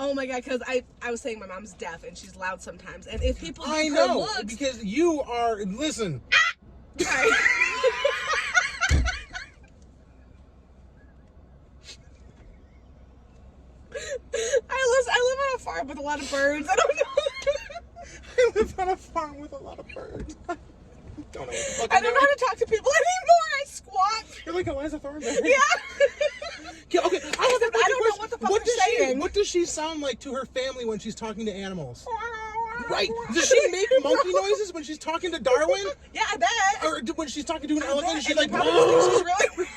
Oh my god, because I was saying my mom's deaf and she's loud sometimes. And if people I give her know, looks, because you are, listen. Sorry. I live on a farm with a lot of birds. I don't know. I live on a farm with a lot of birds. I don't know how to talk to people anymore. I squawk. You're like Eliza Thornberry. Yeah. Okay, I don't know what the fuck they're saying. What does she sound like to her family when she's talking to animals? Right. Does she make monkey noises when she's talking to Darwin? Yeah, I bet. Or when she's talking to an elephant, she's like, probably thinks she's really weird.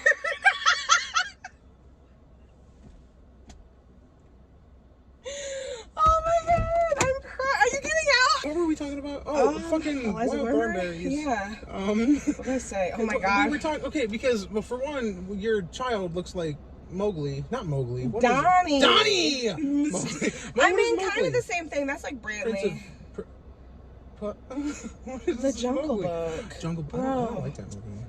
Oh my god, I'm crying. Are you getting out? What were we talking about? Oh, fucking Eliza wild Thornberry? thornberries. Yeah. What did I say? Oh my god. We were talking, okay, because, well, for one, your child looks like Mowgli. Not Mowgli. What Donnie. Donnie! I mean, kind of the same thing. That's like Brantley. What The is Jungle Mowgli? Book. Jungle Book. Bro. I don't like that movie.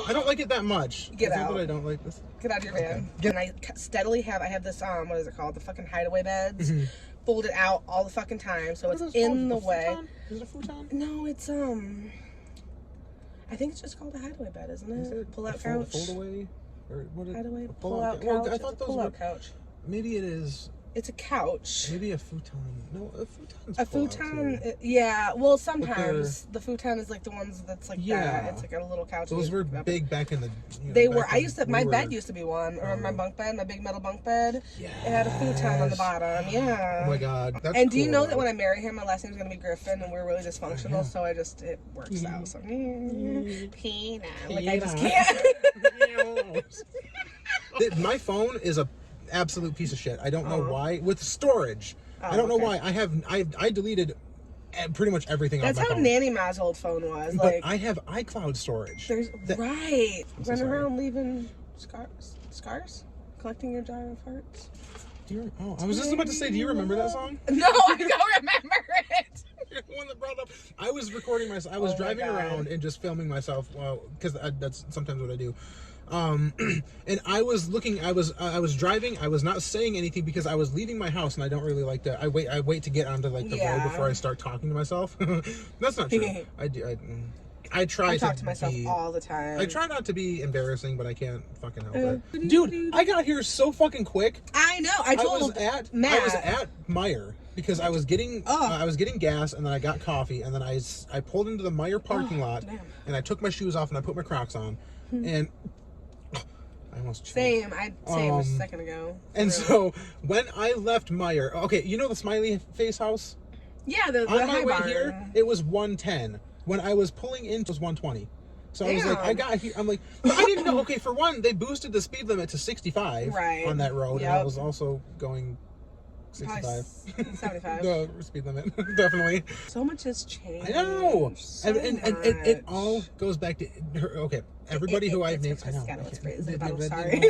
I don't like it that much. Get It's out. not that I don't like this. Get out of your van. Okay. And I steadily have this, what is it called? The fucking hideaway beds. Mm-hmm. Folded out all the fucking time, so What it's is it in the called? way. Futon? Is it a futon? No, it's, I think it's just called a hideaway bed, isn't it? Is it Pull-out a couch. Fold away? Or what is Hideaway, a pull-out couch. Well, I It's thought a those pull-out were, couch. maybe it is. It's a couch. Maybe a futon. No, a futon's A pull-out, futon, too. yeah. Well, sometimes the futon is like the ones that's like Yeah. that. It's like a little couch. Those and were you up. big back in the. They back were. I when used to. we My were- bed used to be one, or my bunk bed, my big metal bunk bed. It had a futon on the bottom. Yeah. Oh my god. That's And do you cool. know that when I marry him, my last name's gonna be Griffin, and we're really dysfunctional, Yeah. so it works out. So, Pina, like Pina. I just can't. My phone is a absolute piece of shit. I don't know Oh. why. With storage, I don't know okay. why. I deleted pretty much everything That's off my how phone. Nanny Ma's old phone was. But Like, I have iCloud storage. there's That- right. so Running sorry. around leaving scars, collecting your jar of hearts. I was just about to say, do you remember that song? No, I don't remember it. You're the one that brought it up. I was recording myself. I was Oh my driving God. around and just filming myself. Well, because that's sometimes what I do. And I was looking. I was driving. I was not saying anything because I was leaving my house, and I don't really like to. I wait to get onto like the road Yeah. before I start talking to myself. That's not true. I try I talk to to myself be, all the time. I try not to be embarrassing, but I can't fucking help it. Dude, I got here so fucking quick. I know. I told Matt. I was at Meijer because I was getting gas, and then I got coffee, and then I pulled into the Meijer parking lot, damn. and I took my shoes off and I put my Crocs on, and I almost choked. Same a second ago. And Really. so when I left Meijer, okay, you know the smiley face house? Yeah, the On my high way barn. here, it was 110. When I was pulling in, it was 120. So I was like, Damn. I got here. I'm like, but I didn't know. Okay, for one, they boosted the speed limit to 65 Right. on that road, and Yep. I was also going 65. Probably 75. The speed limit, definitely. So much has changed. I know, So and it much. all goes back to her. Okay, everybody who I've named. I know. Sorry.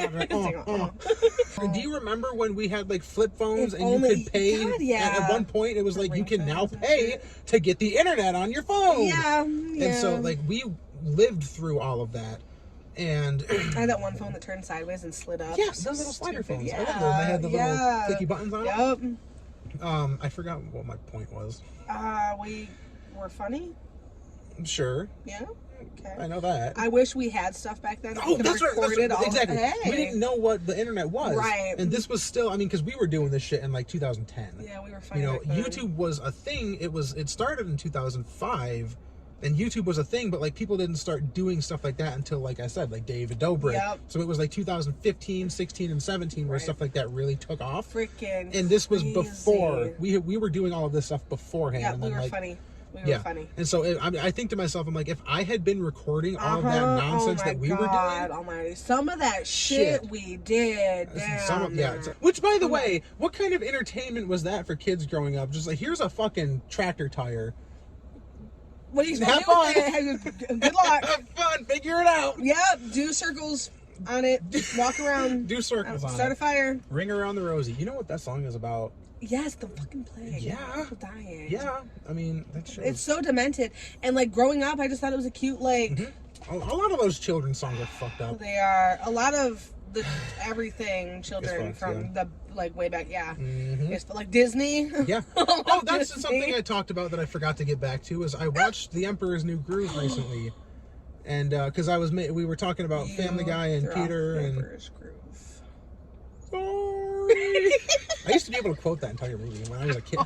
Do you remember when we had like flip phones If and you only- could pay? God, yeah. At one point, it was like you can now Ringtones and pay shit. to get the internet on your phone. Yeah. And so like we lived through all of that, and I had that one phone that turned sideways and slid up. yeah, So those little slider stupid. phones. Yeah. I love those. They had the little clicky buttons on them. Yep. I forgot what my point was. We were funny. Sure, Yeah. Okay. I know that. I wish we had stuff back then. That we Oh, could that's right. recorded all. Exactly. Hey. We didn't know what the internet was. Right. And this was still, I mean, because we were doing this shit in like 2010. Yeah, we were funny. You know, back then. YouTube was a thing. It started in 2005, and YouTube was a thing, but like people didn't start doing stuff like that until, like I said, like David Dobrik. Yep. So it was like 2015, 16, and 17 where Right. stuff like that really took off. Freaking. And this was crazy. before we were doing all of this stuff beforehand. Yeah, and we then were like, funny. We yeah. were funny. And so I think to myself, I'm like, if I had been recording all of that nonsense that we were doing, Almighty. Some of that shit we did. Damn. Which, by the way, what kind of entertainment was that for kids growing up? Just like, here's a fucking tractor tire. What do you Have expect to do with it? Good luck. Have fun, figure it out. Yep. Do circles on it. Walk around. Do circles on Start it. a fire. Ring around the rosy. You know what that song is about? Yes, the fucking plague. Yeah. People dying. Yeah, I mean, that shit It's so demented. And like growing up, I just thought it was a cute like. a lot of those children's songs are fucked up. They are a lot of the everything children It's from the like way back. Yeah, Mm-hmm. it's like Disney. Yeah. Oh, that's something I talked about that I forgot to get back to. Is I watched The Emperor's New Groove recently, and because we were talking about Family Guy and They're Peter off and. Emperor's Groove. Sorry. I used to be able to quote that entire movie when I was a kid.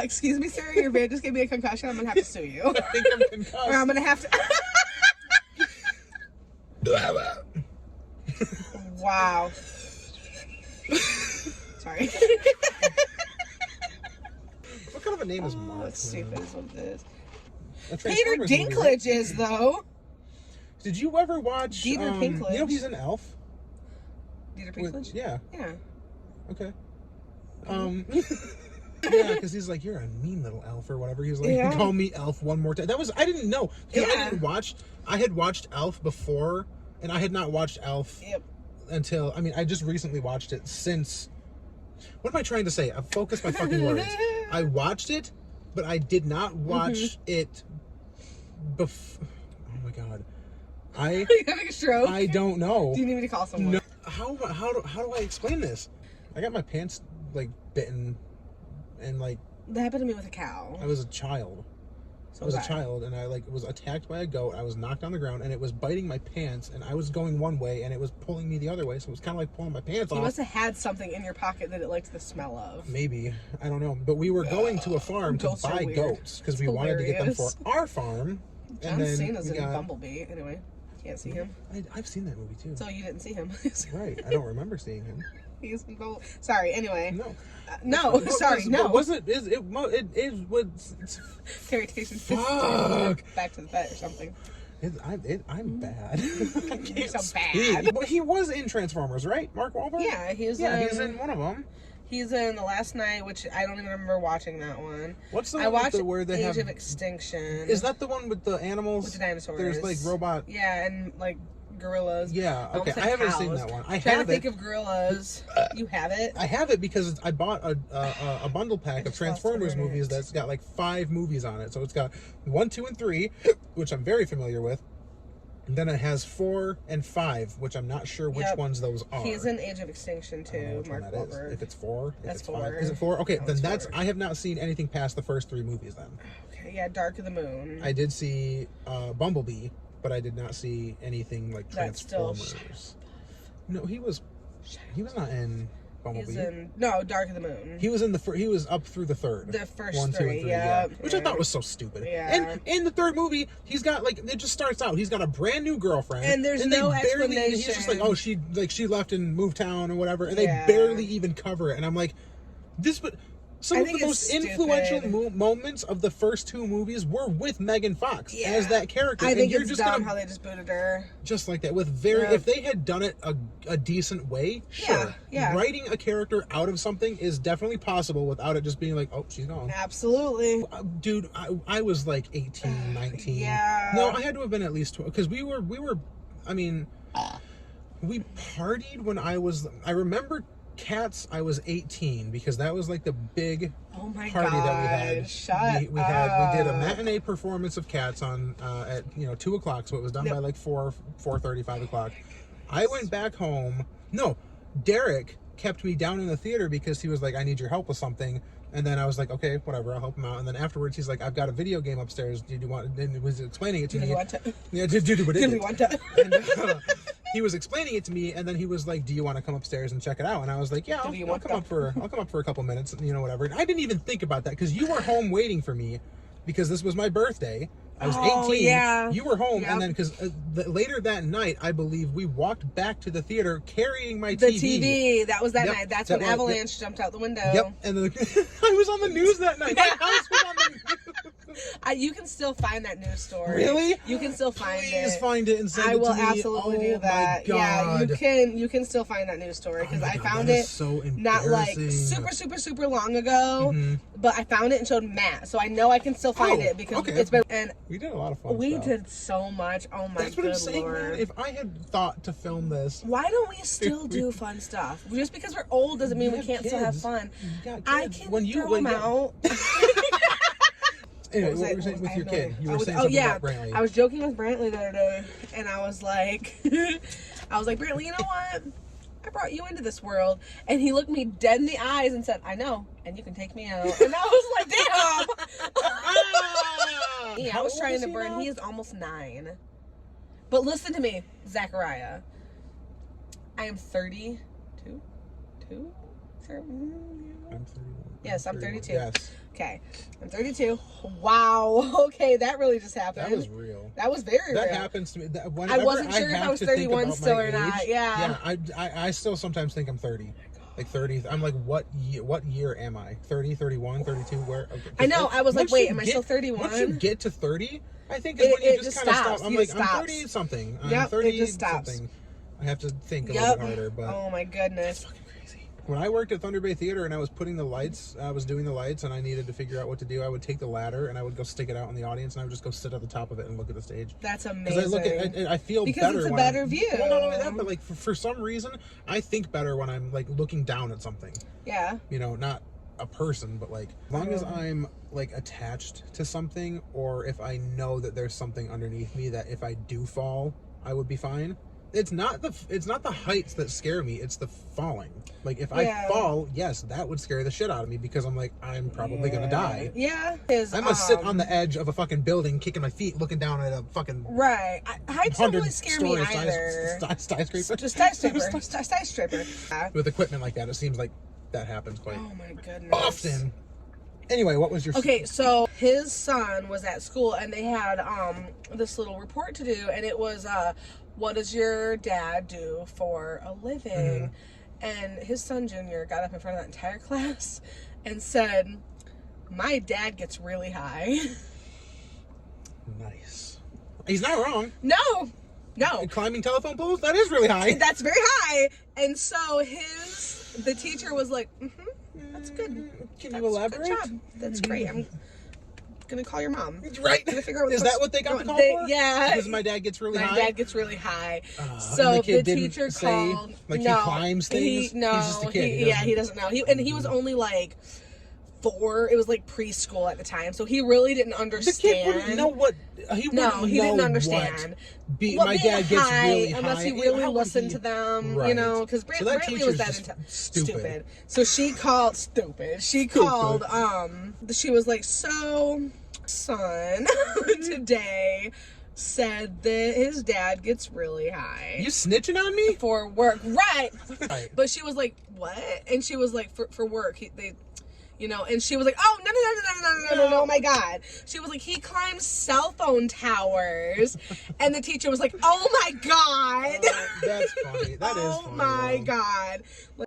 Excuse me, sir. Your van just gave me a concussion. I'm gonna have to sue you, I think I'm concussed. or I'm gonna have to. Wow. Sorry. What kind of a name is Mark? That's stupid is what it is. A Peter Transformers movie, right? Dinklage is though. Did you ever watch? Dieter Pinklage. You know he's an elf. Dieter With- Pinklage. yeah. Yeah. Okay. Yeah, because he's like, you're a mean little elf or whatever. He's like, Yeah. call me elf one more time. I didn't know. Because Yeah. I had watched Elf before, and I had not watched Elf Yep. until, I just recently watched it since, what am I trying to say? I've focused my fucking words. I watched it, but I did not watch it before. Oh my God. You having a stroke? I don't know. Do you need me to call someone? No. How do I explain this? I got my pants like bitten, and like That happened to me with a cow. I was a child. So I was a bad. child, and I was attacked by a goat. I was knocked on the ground, and it was biting my pants, and I was going one way, and it was pulling me the other way. So it was kind of like pulling my pants You off. must have had something in your pocket that it liked the smell of. Maybe, I don't know. But we were going to a farm to Goats are buy weird. goats because we It's wanted to get them for hilarious. our farm. John and then Cena's we in got. Bumblebee. Anyway, can't see him. I've seen that movie too. So you didn't see him. Right, I don't remember seeing him. He's in Bumblebee. Sorry. Anyway. No. No. Sorry. No. But was it? It is what? Terry Tation. Fuck. Back to the vet or something. I'm bad. I can't You're so speak. bad. But he was in Transformers, right? Mark Wahlberg? Yeah, he's in one of them. He's in The Last Night, which I don't even remember watching that one. What's the I one watched where they Age have? of Extinction. Is that the one with the animals? with the dinosaurs? There's like robot. Yeah, and like gorillas. Yeah. almost Okay. like I haven't seen cows. that one. I Trying to have think it. of gorillas. You have it? I have it because I bought a bundle pack of just lost Transformers internet. movies that's got like 5 movies on it. So it's got 1, 2, and 3, which I'm very familiar with. And then it has 4 and 5, which I'm not sure which Yep. ones those are. He's in Age of Extinction I don't know too, which one Mark that is. Wahlberg. If it's 4, if That's it's 5. 4. Is it 4? Okay, No, then it's that's. 4. I have not seen anything past the first 3 movies then. Okay, yeah, Dark of the Moon. I did see Bumblebee, but I did not see anything like That's still Transformers. No, he was not in Bumblebee. He's in Dark of the Moon. He was in he was up through the third. The first 1, 2, and 3, 3, yeah. Which I thought was so stupid. Yeah. And in the third movie, he's got like it just starts out. He's got a brand new girlfriend, And there's they no He's just like, explanation. oh, she left and moved town or whatever, and Yeah. they barely even cover it. And I'm like, some I of the think most it's influential stupid. moments of the first 2 movies were with Megan Fox Yeah. as that character. I and think you're it's just dumb gonna how they just booted her. just like that with Yeah. if they had done it a decent way, sure. yeah. Writing a character out of something is definitely possible without it just being like, oh, she's gone. Absolutely. Dude, I was like 18, 19. Yeah. No, I had to have been at least 12 because we were I mean, we partied when I remember Cats, I was 18 because that was like the big Oh my party god. that we had. Shut we did a up. matinee performance of Cats on at 2 o'clock, so it was done Yep. by like 4:30, 5 o'clock. I went back home. No, Derek kept me down in the theater because he was like, I need your help with something. And then I was like, okay, whatever, I'll help him out. And then afterwards, he's like, I've got a video game upstairs. Did you want? And he was explaining it to Did me. you want to? Yeah, did Did we want to? And he was explaining it to me, and then he was like, "Do you want to come upstairs and check it out?" And I was like, "Yeah, I'll come up for a couple minutes, whatever." And I didn't even think about that because you were home waiting for me because this was my birthday. I was 18. Yeah. You were home, Yep. and then because later that night, I believe we walked back to the theater carrying my The TV. TV. That was that Yep, night. That's that when was- Avalanche jumped out the window. Yep, and then I was on the news that night. My house was on the news. You can still find that news story. Really? You can still find Please it. find it and send I it will to me. absolutely do that. My Yeah, God. you can still find that news story because Oh my I God, found that it is so not like embarrassing. super long ago, Mm-hmm. but I found it and showed Matt, so I know I can still find Oh, it because okay. it's been and We did a lot of fun we stuff. did so much. Oh my That's what I'm good saying, lord! man. If I had thought to film this, Why don't we still do fun stuff? Just because we're old doesn't mean we have can't still have kids. fun. You got I kids. can When you- throw when them you- out. Anyway, was what it? were you saying with I your have no kid? idea. You I were was- saying oh something yeah, about Brantley. I was joking with Brantley the other day, and I was like, Brantley, you know what? I brought you into this world, and he looked me dead in the eyes and said, "I know, and you can take me out." And I was like, "Damn." Yeah, I How was old trying is to he burn. now? He is almost 9. But listen to me, Zachariah. I am 32. I'm 31. Yes, I'm 32. Yes, Okay, I'm 32. Wow. Okay, that really just happened. that was real. That was very That real. happens to me. I Whenever wasn't sure if have I was to think 31 about still my or not. age, Yeah. I still sometimes think I'm 30. Like 30. I'm like, what year am I? 30, 31, 32? Where? Okay. I know. I was like, Once wait, you am I still 31? Once you get to 30, I think is It- when you it just just kind of stops. stop. I'm It like, just I'm stops. 30 something. Yep, I'm it 30 just stops. something. I have to think a Yep. little bit harder, but Oh my goodness. when I worked at Thunder Bay Theater and I was putting the lights, I was doing the lights and I needed to figure out what to do, I would take the ladder and I would go stick it out in the audience and I would just go sit at the top of it and look at the stage. That's Because amazing. I look at, I feel Because better it's a when better I'm- view. Well, not only that, but like for some reason, I think better when I'm like looking down at something. Yeah. You know, not a person, but like as long as I'm like attached to something, or if I know that there's something underneath me that if I do fall, I would be fine. It's not the heights that scare me, it's the falling. Like if Yeah. I fall, yes, that would scare the shit out of me because I'm like, I'm probably gonna die. Yeah. I must sit on the edge of a fucking building, kicking my feet, looking down at a fucking Right. Heights don't really 100 scare me story either. skyscraper. Just skyscraper. Yeah. With equipment like that, it seems like that happens quite Oh my goodness. often. Anyway, what was your Okay, so his son was at school and they had this little report to do, and it was what does your dad do for a living? And his son Junior got up in front of that entire class and said, "My dad gets really high." Nice. He's not wrong. No. Climbing telephone poles, that is really high. That's very high. And so the teacher was like, "That's good. Can That's you elaborate? Good job. That's great. I'm gonna call your mom." Right. Gonna figure out Is that what they got the call for? Yeah. Because my dad gets really My high. dad gets really high. And So the kid didn't teacher say, called. like, no, he climbs things? No, He's just a kid. he doesn't know. He was only like 4. It was like preschool at the time, so he really didn't The understand. kid wouldn't know what. He didn't understand. My being dad gets high, really unless high. he really How would listened he- to them, Right. you know, because So that Brantley was teacher's that just into stupid. So she called stupid. She called. She was like, "So, son, today said that his dad gets really high." You snitching on me? For work, right? Right. But she was like, "What?" And she was like, "For work, and she was like, "Oh, no, my God!" She was like, "He climbs cell phone towers," and the teacher was like, "Oh my God!" That's funny. That is Oh funny. my though. God!